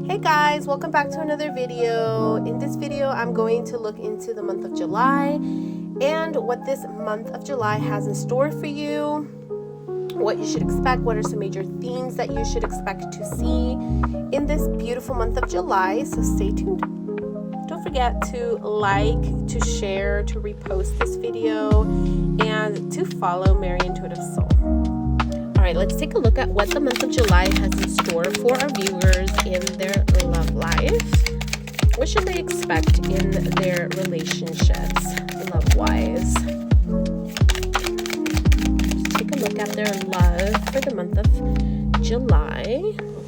Hey guys, welcome back to another video. In this video, I'm going to look into the month of July and what this month of July has in store for you, what you should expect, what are some major themes that you should expect to see in this beautiful month of July. So stay tuned. Don't forget to like, to share, to repost this video, and to follow Mary Intuitive Soul. All right, let's take a look at what the month of July has in store for our viewers in their love life. What should they expect in their relationships, love-wise? Let's take a look at their love for the month of July.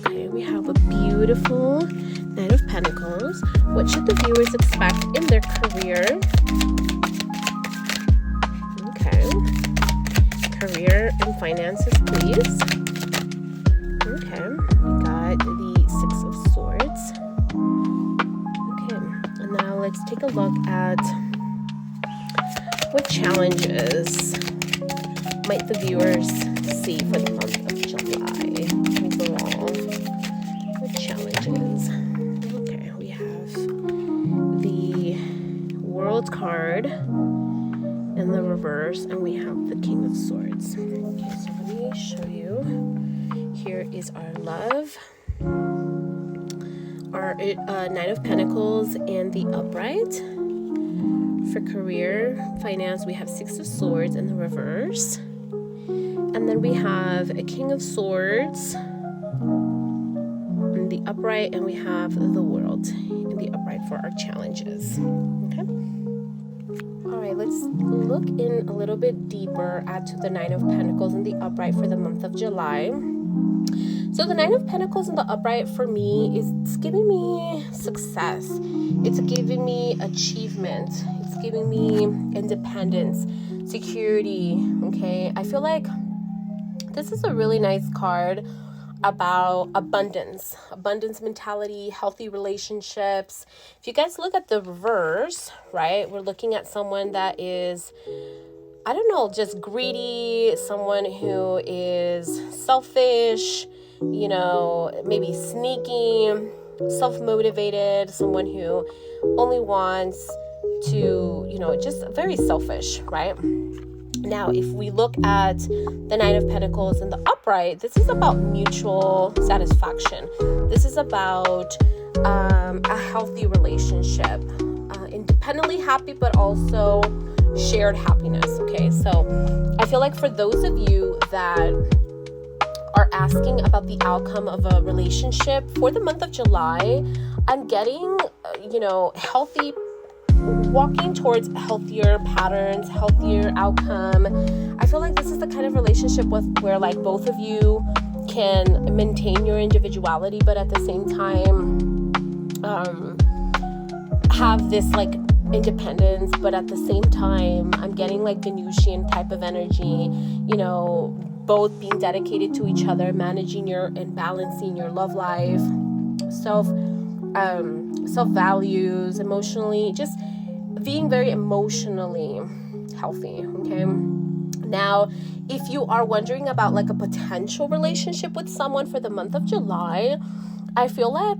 Okay, we have a beautiful Knight of Pentacles. What should the viewers expect in their career? Career and finances, please. Okay, we got the Six of Swords. Okay, and now let's take a look at what challenges might the viewers see for the month of July overall. What challenges? Okay, we have the World card in the reverse, and we have the King of Swords. Okay, so let me show you. Here is our love, our Knight of Pentacles and the upright. For career, finance, we have Six of Swords in the reverse, and then we have a King of Swords in the upright, and we have the World in the upright for our challenges. Okay. All right, let's look in a little bit deeper at the Nine of Pentacles in the upright for the month of July. So the Nine of Pentacles in the upright for me is giving me success. It's giving me achievement. It's giving me independence, security, okay? I feel like this is a really nice card about abundance mentality, healthy relationships. If you guys look at the reverse, right, we're looking at someone that is, I don't know, just greedy, someone who is selfish, you know, maybe sneaky, self-motivated, someone who only wants to, you know, just very selfish, right? Now, if we look at the Nine of Pentacles in the upright, this is about mutual satisfaction. This is about a healthy relationship, independently happy, but also shared happiness, okay? So I feel like for those of you that are asking about the outcome of a relationship for the month of July, I'm getting, you know, healthy, walking towards healthier patterns, healthier outcome. I feel like this is the kind of relationship where like both of you can maintain your individuality, but at the same time have this like independence, but at the same time I'm getting like Venusian type of energy, you know, both being dedicated to each other, managing your and balancing your love life, self values, emotionally, just being very emotionally healthy, okay? Now, if you are wondering about like a potential relationship with someone for the month of July, I feel like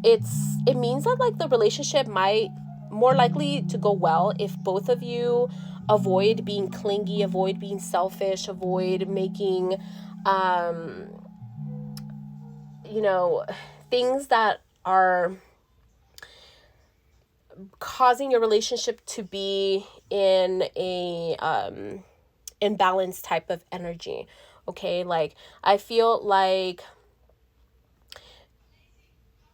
it means that like the relationship might more likely to go well if both of you avoid being clingy, avoid being selfish, avoid making you know, things that are causing your relationship to be in a imbalanced type of energy, okay? Like I feel like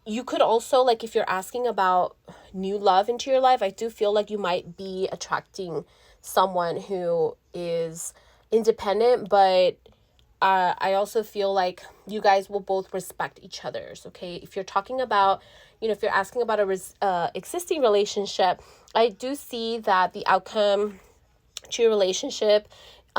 you could also, like if you're asking about new love into your life, I do feel like you might be attracting someone who is independent, but I also feel like you guys will both respect each other's, okay? If you're talking about, you know, if you're asking about a existing relationship, I do see that the outcome to your relationship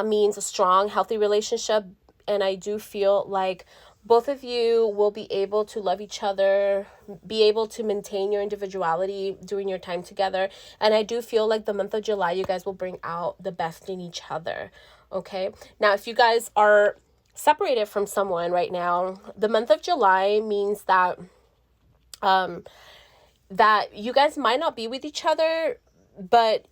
means a strong, healthy relationship, and I do feel like both of you will be able to love each other, be able to maintain your individuality during your time together, and I do feel like the month of July, you guys will bring out the best in each other, okay? Now, if you guys are separated from someone right now, the month of July means that that you guys might not be with each other, but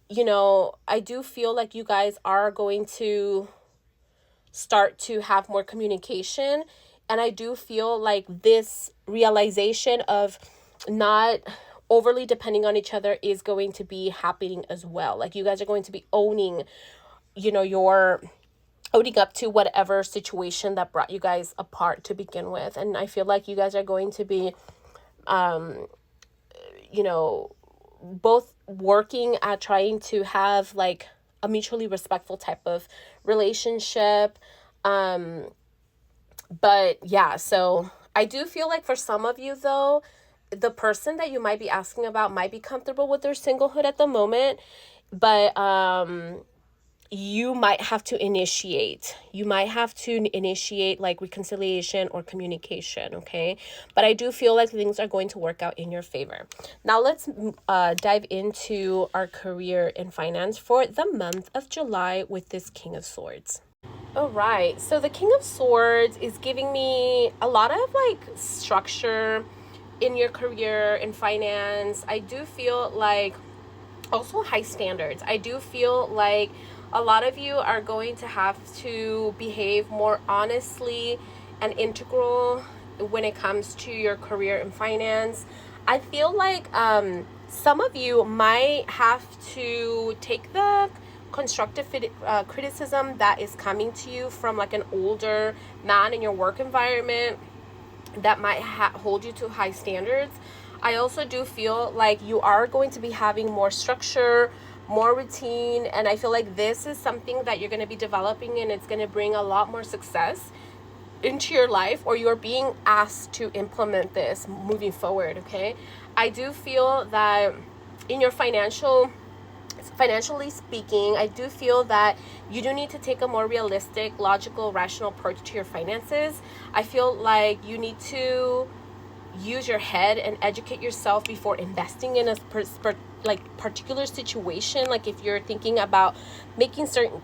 I do feel like you guys are going to start to have more communication. And I do feel like this realization of not overly depending on each other is going to be happening as well. Like you guys are going to be owning, your owning up to whatever situation that brought you guys apart to begin with. And I feel like you guys are going to be, both working at trying to have like a mutually respectful type of relationship. But yeah, so I do feel like for some of you though, the person that you might be asking about might be comfortable with their singlehood at the moment, but you might have to initiate. You might have to initiate like reconciliation or communication, okay? But I do feel like things are going to work out in your favor. Now let's dive into our career and finance for the month of July with this King of Swords. All right, so the King of Swords is giving me a lot of like structure in your career and finance. I do feel like also high standards. I do feel like a lot of you are going to have to behave more honestly and integral when it comes to your career and finance. I feel like some of you might have to take the constructive criticism that is coming to you from like an older man in your work environment that might hold you to high standards. I also do feel like you are going to be having more structure, more routine, and I feel like this is something that you're going to be developing, and it's going to bring a lot more success into your life, or you're being asked to implement this moving forward, okay? I do feel that in your financially speaking, I do feel that you do need to take a more realistic, logical, rational approach to your finances. I feel like you need to use your head and educate yourself before investing in a particular situation. Like if you're thinking about making certain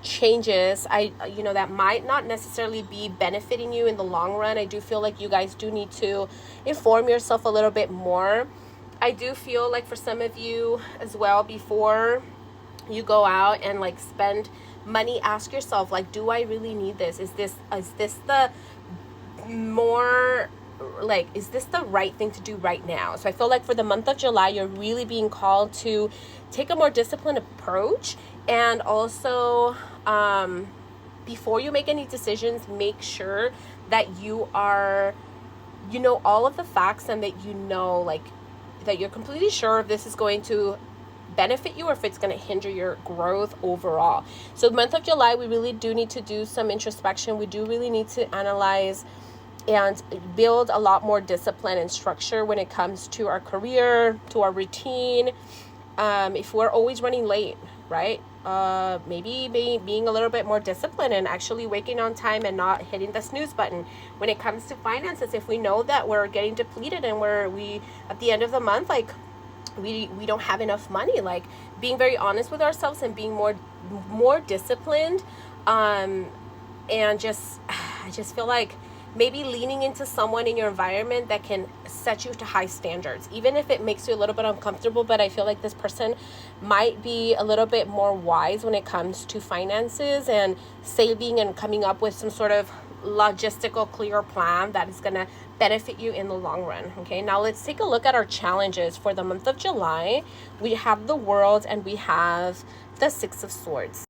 changes, that might not necessarily be benefiting you in the long run. I do feel like you guys do need to inform yourself a little bit more. I do feel like for some of you as well, before you go out and like spend money, ask yourself, like, do I really need this? Is this the more like, is this the right thing to do right now? So I feel like for the month of July, you're really being called to take a more disciplined approach. And also, before you make any decisions, make sure that you are, all of the facts, and that like that you're completely sure if this is going to benefit you or if it's going to hinder your growth overall. So the month of July, we really do need to do some introspection. We do really need to analyze and build a lot more discipline and structure when it comes to our career, to our routine. If we're always running late, right? Maybe being a little bit more disciplined and actually waking on time and not hitting the snooze button. When it comes to finances, if we know that we're getting depleted and we at the end of the month, like we don't have enough money, like being very honest with ourselves and being more disciplined, and I just feel like maybe leaning into someone in your environment that can set you to high standards, even if it makes you a little bit uncomfortable. But I feel like this person might be a little bit more wise when it comes to finances and saving and coming up with some sort of logistical, clear plan that is going to benefit you in the long run. Okay, now let's take a look at our challenges for the month of July. We have the World and we have the Six of Swords.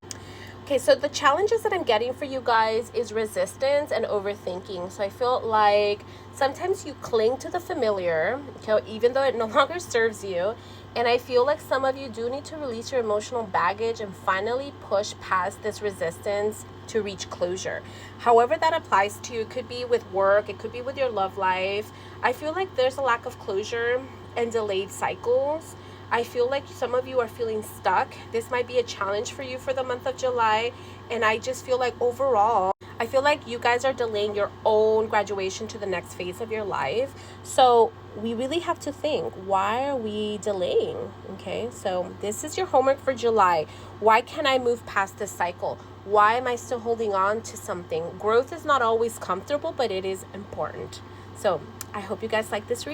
Okay, so the challenges that I'm getting for you guys is resistance and overthinking. So I feel like sometimes you cling to the familiar, okay, even though it no longer serves you. And I feel like some of you do need to release your emotional baggage and finally push past this resistance to reach closure. However that applies to you, it could be with work, it could be with your love life. I feel like there's a lack of closure and delayed cycles. I feel like some of you are feeling stuck. This might be a challenge for you for the month of July. And I just feel like overall, I feel like you guys are delaying your own graduation to the next phase of your life. So we really have to think, why are we delaying? Okay, so this is your homework for July. Why can't I move past this cycle? Why am I still holding on to something? Growth is not always comfortable, but it is important. So I hope you guys like this reading.